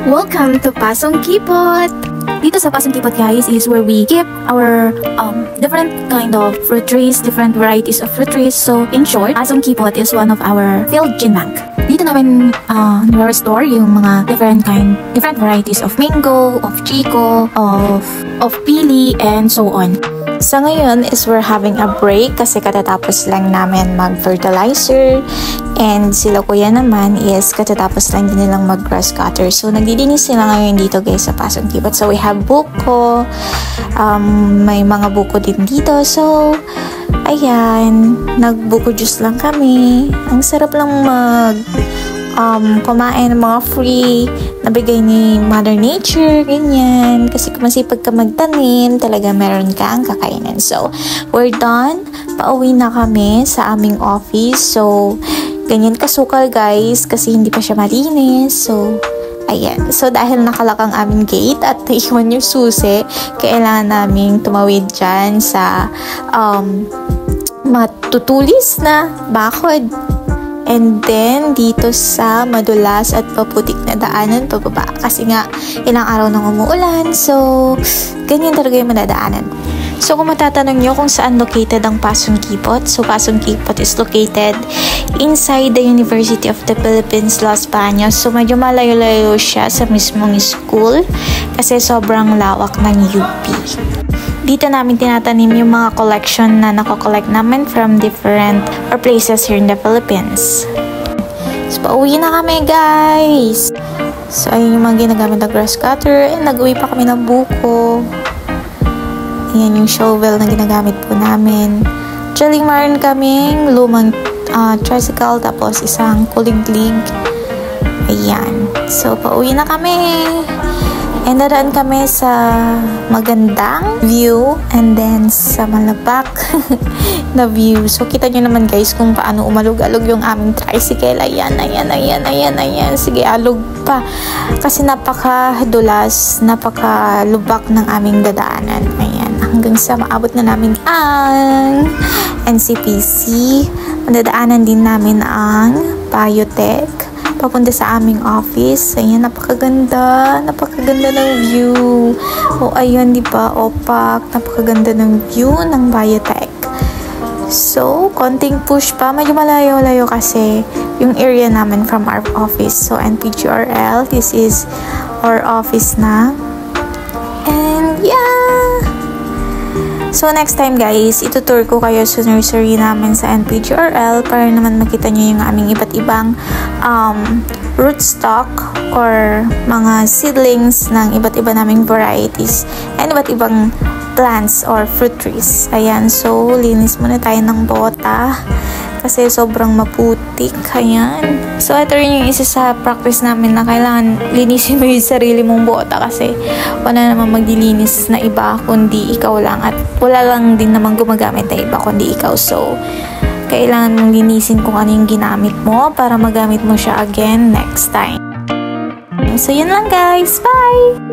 Welcome to Pasong Kipot! Dito sa Pasong Kipot guys is where we keep our different kind of fruit trees, different varieties of fruit trees. So in short, Pasong Kipot is one of our field gene bank. Dito namin nire-restore yung mga different varieties of mango, of chico, of pili, and so on. So ngayon is we're having a break kasi katatapos lang namin mag-fertilizer and sila kuya naman is katatapos lang din nilang mag-grass cutter. So nagdidinis sila ngayon dito guys sa Pasong Kipot. So we have buko, may mga buko din dito. So ayan, nagbuko juice lang kami. Ang sarap lang kumain ng mga free nabigay ni Mother Nature, ganyan. Kasi kung masipag ka magtanim, talaga meron ka ang kakainin. So, we're done. Pauwi na kami sa aming office. So, ganyan kasukal guys, kasi hindi pa siya malinis. So, ayan. So, dahil nakalak ang aming gate at naiwan yung susi, kailangan naming tumawid dyan sa matutulis na bakod. And then, dito sa madulas at paputik na daanan pababa. Kasi nga, ilang araw nang umuulan. So, ganyan talaga yung madadaanan. So, kung matatanong nyo kung saan located ang Pasong Kipot. So, Pasong Kipot is located inside the University of the Philippines, Los Baños. So, medyo malayo-layo siya sa mismong school. Kasi sobrang lawak ng UP. Dito namin tinatanim yung mga collection na nako-collect namin from different places here in the Philippines. So, pauwi na kami guys! So, ayun yung mga ginagamit na grass cutter. And nag-uwi pa kami ng buko. Ayan yung shovel na ginagamit po namin. Actually, meron kaming lumang tricycle tapos isang kuliglig. Ayan. So, pauwi na kami! And dadaan kami sa magandang view and then sa malabak na view. So, kita nyo naman guys kung paano umalog-alog yung aming tricycle. Ayan. Sige, alog pa. Kasi napaka-dulas, napaka-lubak ng aming dadaanan. Ayan. Hanggang sa maabot na namin ang NCPC. Madadaanan din namin ang Biotech. Papunta sa aming office. Ayan, napakaganda ng view. O, ayun, di ba? Opak. Napakaganda ng view ng Biotech. So, konting push pa. Medyo malayo-layo kasi yung area namin from our office. So, NPGRL. This is our office na. And, yeah! So, next time guys, itutour ko kayo sa nursery namin sa NPGRL para naman makita nyo yung aming iba't ibang rootstock or mga seedlings ng iba't iba naming varieties and iba't ibang plants or fruit trees. Ayan, so linis muna tayo ng bota kasi sobrang maputik. Ayan. So, ito rin yung isa sa practice namin na kailangan linisin mo yung sarili mong bota kasi wala naman magdilinis na iba kundi ikaw lang at wala lang din naman gumagamit na iba kundi ikaw. So, kailangan mong linisin kung ano yung ginamit mo para magamit mo siya again next time. So, yun lang guys. Bye!